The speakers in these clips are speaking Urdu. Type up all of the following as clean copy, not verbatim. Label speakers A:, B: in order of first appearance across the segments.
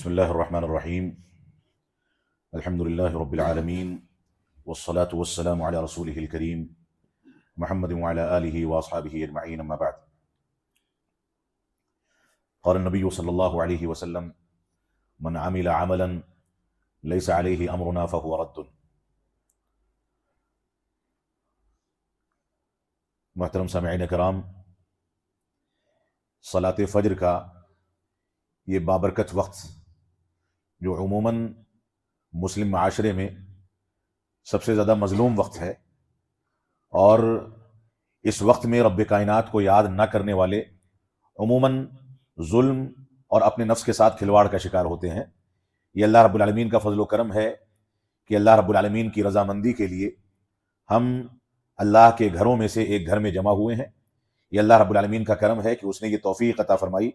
A: بسم اللہ الرحمن الرحیم الحمد للہ رب العالمین والصلاة والسلام علی رسولہ الکریم محمد وعلی آلہ واصحابہ اجمعین اما بعد قال النبی صلی اللہ علیہ وسلم من عمل عملا لیس علیہ امرنا فہو رد۔ محترم سامعین کرام، صلاۃ فجر کا یہ بابرکت وقت جو عموماً مسلم معاشرے میں سب سے زیادہ مظلوم وقت ہے، اور اس وقت میں رب کائنات کو یاد نہ کرنے والے عموماً ظلم اور اپنے نفس کے ساتھ کھلواڑ کا شکار ہوتے ہیں۔ یہ اللہ رب العالمین کا فضل و کرم ہے کہ اللہ رب العالمین کی رضامندی کے لیے ہم اللہ کے گھروں میں سے ایک گھر میں جمع ہوئے ہیں۔ یہ اللہ رب العالمین کا کرم ہے کہ اس نے یہ توفیق عطا فرمائی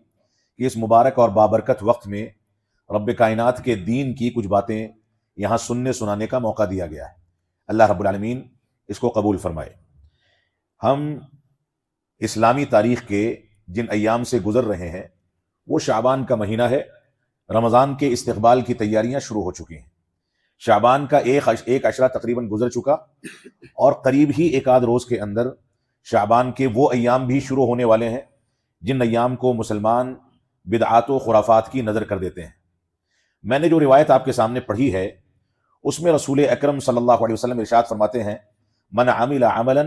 A: کہ اس مبارک اور بابرکت وقت میں رب کائنات کے دین کی کچھ باتیں یہاں سننے سنانے کا موقع دیا گیا ہے۔ اللہ رب العالمین اس کو قبول فرمائے۔ ہم اسلامی تاریخ کے جن ایام سے گزر رہے ہیں وہ شعبان کا مہینہ ہے۔ رمضان کے استقبال کی تیاریاں شروع ہو چکی ہیں۔ شعبان کا ایک عشرہ تقریباً گزر چکا، اور قریب ہی ایک آدھ روز کے اندر شعبان کے وہ ایام بھی شروع ہونے والے ہیں جن ایام کو مسلمان بدعات و خرافات کی نظر کر دیتے ہیں۔ میں نے جو روایت آپ کے سامنے پڑھی ہے اس میں رسول اکرم صلی اللہ علیہ وسلم ارشاد فرماتے ہیں من عمل عملا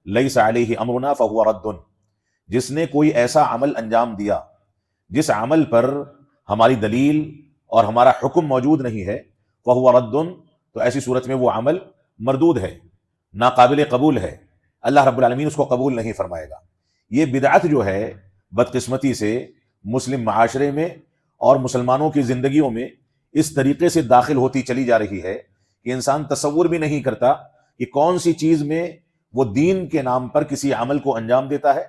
A: لیس علیہ امرنا فہو رد۔ جس نے کوئی ایسا عمل انجام دیا جس عمل پر ہماری دلیل اور ہمارا حکم موجود نہیں ہے، فہو رد، تو ایسی صورت میں وہ عمل مردود ہے، ناقابل قبول ہے، اللہ رب العالمین اس کو قبول نہیں فرمائے گا۔ یہ بدعت جو ہے بدقسمتی سے مسلم معاشرے میں اور مسلمانوں کی زندگیوں میں اس طریقے سے داخل ہوتی چلی جا رہی ہے کہ انسان تصور بھی نہیں کرتا کہ کون سی چیز میں وہ دین کے نام پر کسی عمل کو انجام دیتا ہے،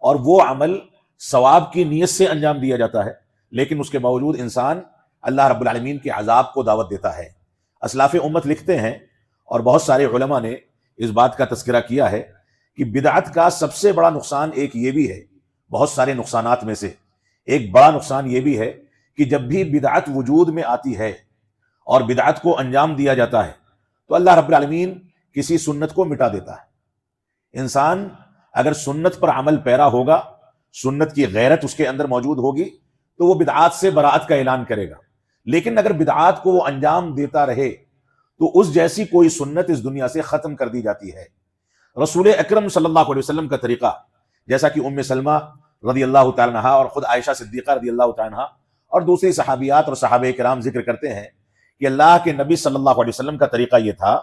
A: اور وہ عمل ثواب کی نیت سے انجام دیا جاتا ہے، لیکن اس کے باوجود انسان اللہ رب العالمین کے عذاب کو دعوت دیتا ہے۔ اسلاف امت لکھتے ہیں، اور بہت سارے علماء نے اس بات کا تذکرہ کیا ہے کہ بدعت کا سب سے بڑا نقصان ایک یہ بھی ہے، بہت سارے نقصانات میں سے ایک بڑا نقصان یہ بھی ہے کہ جب بھی بدعت وجود میں آتی ہے اور بدعت کو انجام دیا جاتا ہے تو اللہ رب العالمین کسی سنت کو مٹا دیتا ہے۔ انسان اگر سنت پر عمل پیرا ہوگا، سنت کی غیرت اس کے اندر موجود ہوگی، تو وہ بدعات سے براءت کا اعلان کرے گا، لیکن اگر بدعات کو وہ انجام دیتا رہے تو اس جیسی کوئی سنت اس دنیا سے ختم کر دی جاتی ہے۔ رسول اکرم صلی اللہ علیہ وسلم کا طریقہ، جیسا کہ ام سلمہ رضی اللہ تعالیٰ عنہا اور خود عائشہ صدیقہ رضی اللہ تعالیٰ عنہا اور دوسری صحابیات اور صحابہ کرام ذکر کرتے ہیں کہ اللہ کے نبی صلی اللہ علیہ وسلم کا طریقہ یہ تھا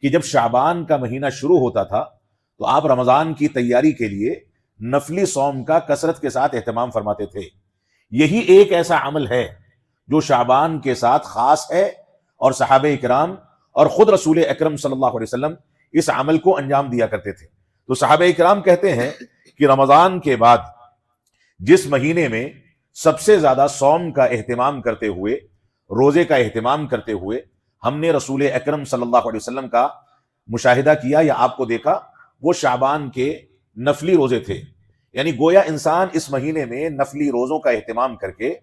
A: کہ جب شعبان کا مہینہ شروع ہوتا تھا تو آپ رمضان کی تیاری کے لیے نفلی صوم کا کثرت کے ساتھ اہتمام فرماتے تھے۔ یہی ایک ایسا عمل ہے جو شعبان کے ساتھ خاص ہے، اور صحابہ کرام اور خود رسول اکرم صلی اللہ علیہ وسلم اس عمل کو انجام دیا کرتے تھے۔ تو صحابہ کرام کہتے ہیں کہ رمضان کے بعد جس مہینے میں سب سے زیادہ صوم کا اہتمام کرتے ہوئے، روزے کا اہتمام کرتے ہوئے ہم نے رسول اکرم صلی اللہ علیہ وسلم کا مشاہدہ کیا یا آپ کو دیکھا، وہ شعبان کے نفلی روزے تھے۔ یعنی گویا انسان اس مہینے میں نفلی روزوں کا اہتمام کر کے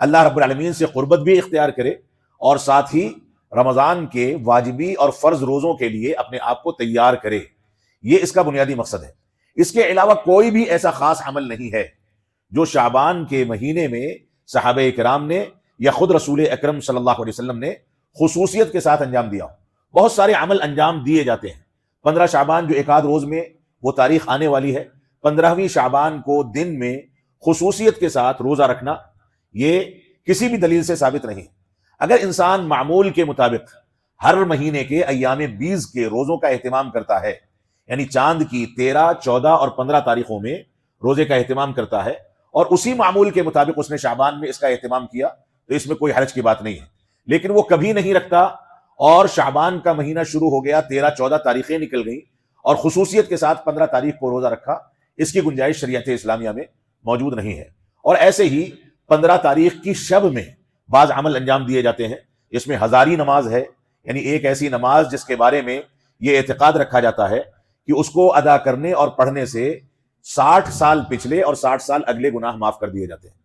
A: اللہ رب العالمین سے قربت بھی اختیار کرے، اور ساتھ ہی رمضان کے واجبی اور فرض روزوں کے لیے اپنے آپ کو تیار کرے۔ یہ اس کا بنیادی مقصد ہے۔ اس کے علاوہ کوئی بھی ایسا خاص عمل نہیں ہے جو شعبان کے مہینے میں صحابہ کرام نے یا خود رسول اکرم صلی اللہ علیہ وسلم نے خصوصیت کے ساتھ انجام دیا ہو۔ بہت سارے عمل انجام دیے جاتے ہیں۔ 15 شعبان جو ایک آدھ روز میں وہ تاریخ آنے والی ہے، 15ویں شعبان کو دن میں خصوصیت کے ساتھ روزہ رکھنا، یہ کسی بھی دلیل سے ثابت نہیں۔ اگر انسان معمول کے مطابق ہر مہینے کے ایام 20 کے روزوں کا اہتمام کرتا ہے، یعنی چاند کی 13، 14 اور 15 تاریخوں میں روزے کا اہتمام کرتا ہے، اور اسی معمول کے مطابق اس نے شعبان میں اس کا اہتمام کیا، تو اس میں کوئی حرج کی بات نہیں ہے۔ لیکن وہ کبھی نہیں رکھتا اور شعبان کا مہینہ شروع ہو گیا، 13، 14 تاریخیں نکل گئیں اور خصوصیت کے ساتھ 15 تاریخ کو روزہ رکھا، اس کی گنجائش شریعت اسلامیہ میں موجود نہیں ہے۔ اور ایسے ہی 15 تاریخ کی شب میں بعض عمل انجام دیے جاتے ہیں۔ اس میں ہزاری نماز ہے، یعنی ایک ایسی نماز جس کے بارے میں یہ اعتقاد رکھا جاتا ہے کہ اس کو ادا کرنے اور پڑھنے سے 60 سال پچھلے اور 60 سال اگلے گناہ معاف کر دیے جاتے ہیں۔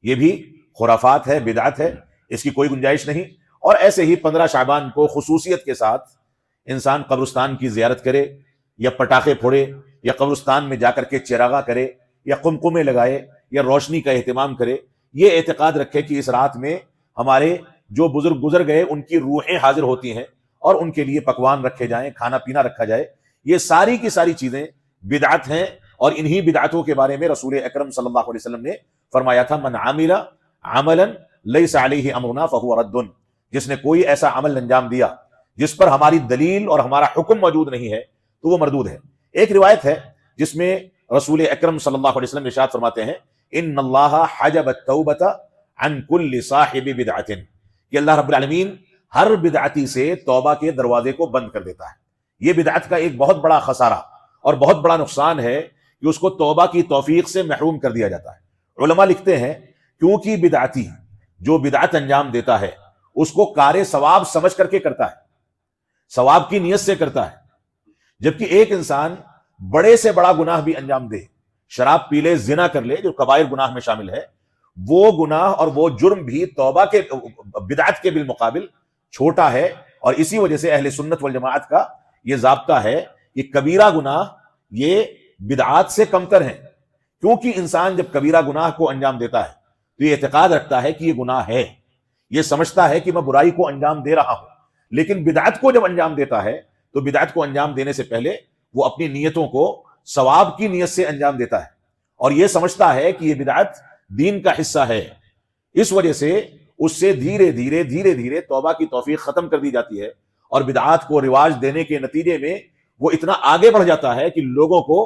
A: یہ بھی خرافات ہے، بدعت ہے، اس کی کوئی گنجائش نہیں۔ اور ایسے ہی 15 شعبان کو خصوصیت کے ساتھ انسان قبرستان کی زیارت کرے، یا پٹاخے پھوڑے، یا قبرستان میں جا کر کے چراغاں کرے، یا قمقمے لگائے، یا روشنی کا اہتمام کرے، یہ اعتقاد رکھے کہ اس رات میں ہمارے جو بزرگ گزر گئے ان کی روحیں حاضر ہوتی ہیں اور ان کے لیے پکوان رکھے جائیں، کھانا پینا رکھا جائے۔ یہ ساری کی ساری چیزیں بدعت ہیں، اور انہی بدعتوں کے بارے میں رسول اکرم صلی اللہ علیہ وسلم نے فرمایا تھا، من عمل عملا لیس علیہ امرنا فہو رد، جس نے کوئی ایسا عمل انجام دیا جس پر ہماری دلیل اور ہمارا حکم موجود نہیں ہے تو وہ مردود ہے۔ ایک روایت ہے جس میں رسول اکرم صلی اللہ علیہ وسلم ارشاد فرماتے ہیں، ان اللہ حجب التوبۃ عن کل صاحب بدعۃ، کہ اللہ رب العالمین ہر بدعتی سے توبہ کے دروازے کو بند کر دیتا ہے۔ یہ بدعت کا ایک بہت بڑا خسارہ اور بہت بڑا نقصان ہے کہ اس کو توبہ کی توفیق سے محروم کر دیا جاتا ہے۔ علماء لکھتے ہیں کیونکہ بدعتی جو بدعت انجام دیتا ہے اس کو کار ثواب سمجھ کر کے کرتا ہے، ثواب کی نیت سے کرتا ہے، جبکہ ایک انسان بڑے سے بڑا گناہ بھی انجام دے، شراب پی لے، زنا کر لے، جو کبائر گناہ میں شامل ہے، وہ گناہ اور وہ جرم بھی توبہ کے بدعت کے بالمقابل چھوٹا ہے۔ اور اسی وجہ سے اہل سنت والجماعت کا یہ ضابطہ ہے کہ کبیرہ گناہ یہ بدعات سے کمتر ہیں، کیونکہ انسان جب کبیرہ گناہ کو انجام دیتا ہے تو یہ اعتقاد رکھتا ہے کہ یہ گناہ ہے، یہ سمجھتا ہے کہ میں برائی کو انجام دے رہا ہوں۔ لیکن بدعت کو جب انجام دیتا ہے تو بدعت کو انجام دینے سے پہلے وہ اپنی نیتوں کو ثواب کی نیت سے انجام دیتا ہے، اور یہ سمجھتا ہے کہ یہ بدعت دین کا حصہ ہے۔ اس وجہ سے اس سے دھیرے دھیرے توبہ کی توفیق ختم کر دی جاتی ہے، اور بدعات کو رواج دینے کے نتیجے میں وہ اتنا آگے بڑھ جاتا ہے کہ لوگوں کو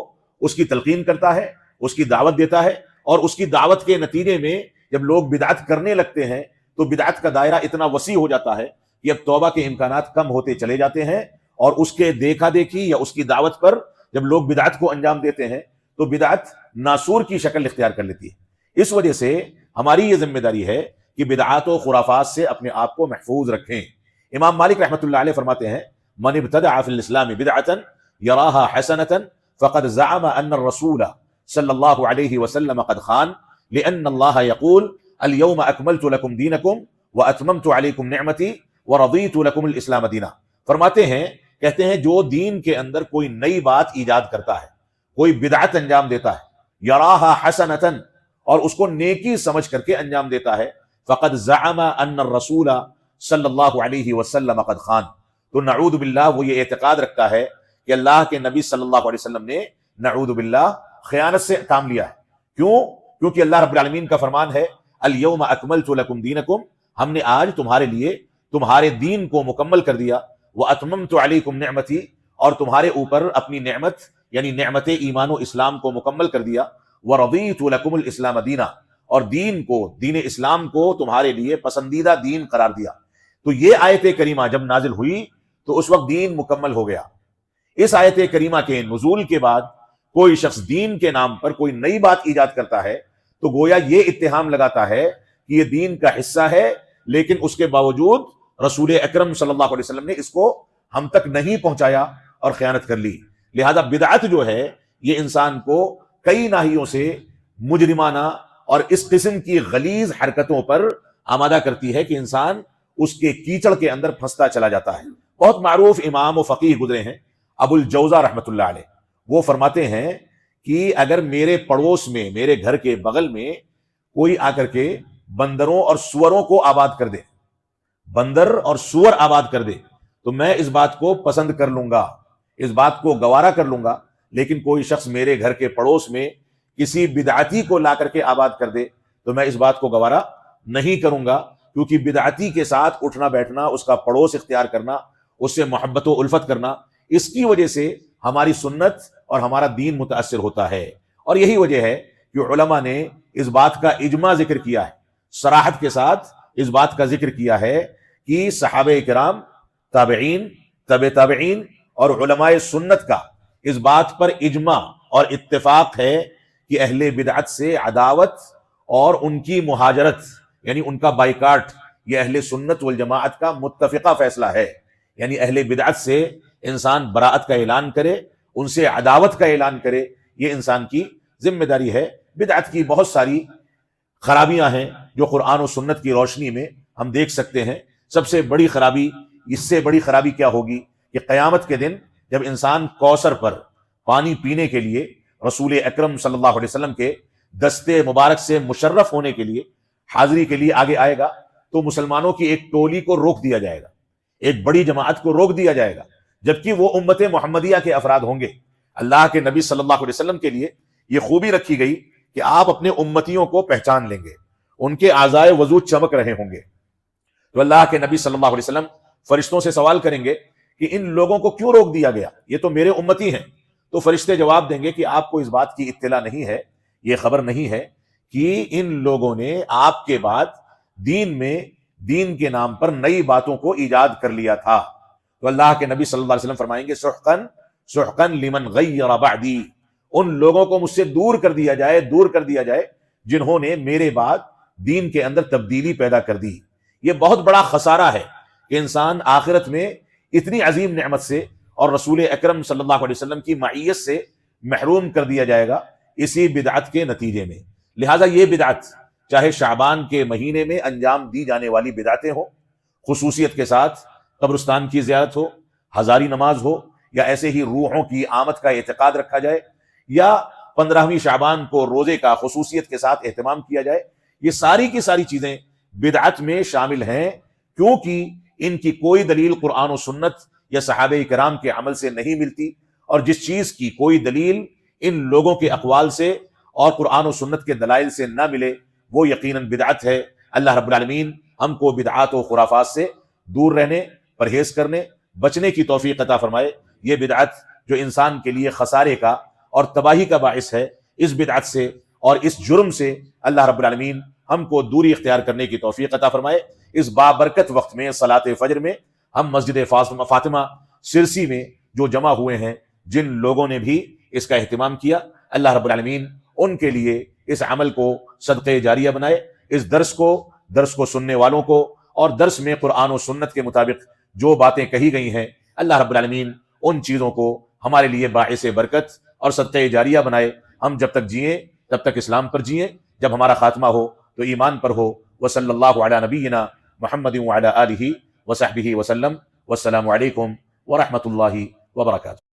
A: اس کی تلقین کرتا ہے، اس کی دعوت دیتا ہے، اور اس کی دعوت کے نتیجے میں جب لوگ بدعت کرنے لگتے ہیں تو بدعت کا دائرہ اتنا وسیع ہو جاتا ہے کہ اب توبہ کے امکانات کم ہوتے چلے جاتے ہیں، اور اس کے دیکھا دیکھی یا اس کی دعوت پر جب لوگ بدعت کو انجام دیتے ہیں تو بدعت ناسور کی شکل اختیار کر لیتی ہے۔ اس وجہ سے ہماری یہ ذمہ داری ہے کہ بدعات و خرافات سے اپنے آپ کو محفوظ رکھیں۔ امام مالک رحمۃ اللہ علیہ فرماتے ہیں، من ابتدع فی الاسلام بدعۃ یراها حسنۃ فقد زعم ان الرسول صلی اللہ علیہ وسلم قد خان لان اللہ یقول اليوم اکملت لکم دینکم واتممت علیکم نعمتی ورضیت لکم الاسلام دینا۔ فرماتے ہیں، کہتے ہیں جو دین کے اندر کوئی نئی بات ایجاد کرتا ہے، کوئی بدعت انجام دیتا ہے، یراہا حسنۃ، اور اس کو نیکی سمجھ کر کے انجام دیتا ہے، فقد زعم ان الرسول صلی اللہ علیہ وسلم قد خان، تو نعوذ باللہ وہ یہ اعتقاد رکھتا ہے کہ اللہ کے نبی صلی اللہ علیہ وسلم نے نعوذ باللہ خیانت سے کام لیا ہے۔ کیونکہ اللہ رب العالمین کا فرمان ہے، الیوم اکملت لکم دینکم، ہم نے آج تمہارے لیے تمہارے دین کو مکمل کر دیا، واتممت علیکم نعمتی، اور تمہارے اوپر اپنی نعمت یعنی نعمت ایمان و اسلام کو مکمل کر دیا، ورضیت لکم الاسلام دینا، اور دین اسلام کو تمہارے لیے پسندیدہ دین قرار دیا۔ تو یہ آیت کریمہ جب نازل ہوئی تو اس وقت دین مکمل ہو گیا۔ اس آیت کریمہ کے نزول کے بعد کوئی شخص دین کے نام پر کوئی نئی بات ایجاد کرتا ہے تو گویا یہ اتہام لگاتا ہے کہ یہ دین کا حصہ ہے، لیکن اس کے باوجود رسول اکرم صلی اللہ علیہ وسلم نے اس کو ہم تک نہیں پہنچایا اور خیانت کر لی۔ لہذا بدعت جو ہے یہ انسان کو کئی ناحیوں سے مجرمانہ اور اس قسم کی غلیظ حرکتوں پر آمادہ کرتی ہے کہ انسان اس کے کیچڑ کے اندر پھنستا چلا جاتا ہے۔ بہت معروف امام و فقیہ گزرے ہیں ابو الجوزہ رحمۃ اللہ علیہ، وہ فرماتے ہیں کہ اگر میرے پڑوس میں، میرے گھر کے بغل میں کوئی آ کر کے بندروں اور سوروں کو آباد کر دے، بندر اور سور آباد کر دے، تو میں اس بات کو پسند کر لوں گا، اس بات کو گوارا کر لوں گا، لیکن کوئی شخص میرے گھر کے پڑوس میں کسی بدعتی کو لا کر کے آباد کر دے تو میں اس بات کو گوارا نہیں کروں گا، کیونکہ بدعتی کے ساتھ اٹھنا بیٹھنا، اس کا پڑوس اختیار کرنا، اس سے محبت و الفت کرنا، اس کی وجہ سے ہماری سنت اور ہمارا دین متاثر ہوتا ہے۔ اور یہی وجہ ہے کہ علماء نے اس بات کا اجماع ذکر کیا ہے، صراحت کے ساتھ اس بات کا ذکر کیا ہے کہ صحابہ کرام، تابعین، تبع تابعین اور علماء سنت کا اس بات پر اجماع اور اتفاق ہے کہ اہل بدعت سے عداوت اور ان کی مہاجرت یعنی ان کا بائیکاٹ، یہ اہل سنت والجماعت کا متفقہ فیصلہ ہے۔ یعنی اہل بدعت سے انسان براءت کا اعلان کرے، ان سے عداوت کا اعلان کرے، یہ انسان کی ذمہ داری ہے۔ بدعت کی بہت ساری خرابیاں ہیں جو قرآن و سنت کی روشنی میں ہم دیکھ سکتے ہیں سب سے بڑی خرابی، اس سے بڑی خرابی کیا ہوگی کہ قیامت کے دن جب انسان کوثر پر پانی پینے کے لیے رسول اکرم صلی اللہ علیہ وسلم کے دستے مبارک سے مشرف ہونے کے لیے حاضری کے لیے آگے آئے گا، تو مسلمانوں کی ایک ٹولی کو روک دیا جائے گا، ایک بڑی جماعت کو روک دیا جائے گا، جبکہ وہ امت محمدیہ کے افراد ہوں گے۔ اللہ کے نبی صلی اللہ علیہ وسلم کے لیے یہ خوبی رکھی گئی کہ آپ اپنے امتیوں کو پہچان لیں گے، ان کے اعضائے وضو چمک رہے ہوں گے۔ تو اللہ کے نبی صلی اللہ علیہ وسلم فرشتوں سے سوال کریں گے کہ ان لوگوں کو کیوں روک دیا گیا، یہ تو میرے امتی ہیں۔ تو فرشتے جواب دیں گے کہ آپ کو اس بات کی اطلاع نہیں ہے، یہ خبر نہیں ہے کہ ان لوگوں نے آپ کے بعد دین میں دین کے نام پر نئی باتوں کو ایجاد کر لیا تھا۔ تو اللہ کے نبی صلی اللہ علیہ وسلم فرمائیں گے سحقن سحقن لمن غیر بعدی، ان لوگوں کو مجھ سے دور کر دیا جائے جنہوں نے میرے بعد دین کے اندر تبدیلی پیدا کر دی۔ یہ بہت بڑا خسارہ ہے کہ انسان آخرت میں اتنی عظیم نعمت سے اور رسول اکرم صلی اللہ علیہ وسلم کی معیت سے محروم کر دیا جائے گا اسی بدعت کے نتیجے میں۔ لہٰذا یہ بدعت چاہے شعبان کے مہینے میں انجام دی جانے والی بدعتیں ہوں، خصوصیت کے ساتھ قبرستان کی زیارت ہو، ہزاری نماز ہو، یا ایسے ہی روحوں کی آمد کا اعتقاد رکھا جائے، یا 15ویں شعبان کو روزے کا خصوصیت کے ساتھ اہتمام کیا جائے، یہ ساری کی ساری چیزیں بدعت میں شامل ہیں، کیونکہ ان کی کوئی دلیل قرآن و سنت یا صحابہ کرام کے عمل سے نہیں ملتی، اور جس چیز کی کوئی دلیل ان لوگوں کے اقوال سے اور قرآن و سنت کے دلائل سے نہ ملے وہ یقیناً بدعت ہے۔ اللہ رب العالمین ہم کو بدعات و خرافات سے دور رہنے، پرہیز کرنے، بچنے کی توفیق عطا فرمائے۔ یہ بدعت جو انسان کے لیے خسارے کا اور تباہی کا باعث ہے، اس بدعت سے اور اس جرم سے اللہ رب العالمین ہم کو دوری اختیار کرنے کی توفیق عطا فرمائے۔ اس بابرکت وقت میں صلاۃ فجر میں ہم مسجد فاطمہ سرسی میں جو جمع ہوئے ہیں، جن لوگوں نے بھی اس کا اہتمام کیا، اللہ رب العالمین ان کے لیے اس عمل کو صدقہ جاریہ بنائے۔ اس درس کو سننے والوں کو اور درس میں قرآن و سنت کے مطابق جو باتیں کہی گئی ہیں، اللہ رب العالمین ان چیزوں کو ہمارے لیے باعث برکت اور صدقہ جاریہ بنائے۔ ہم جب تک جئیں تب تک اسلام پر جئیں، جب ہمارا خاتمہ ہو تو ایمان پر ہو۔ وصلی اللہ علی نبینا محمد وعلی آلہ وصحبہ وسلم۔ والسلام علیکم ورحمۃ اللہ وبرکاتہ۔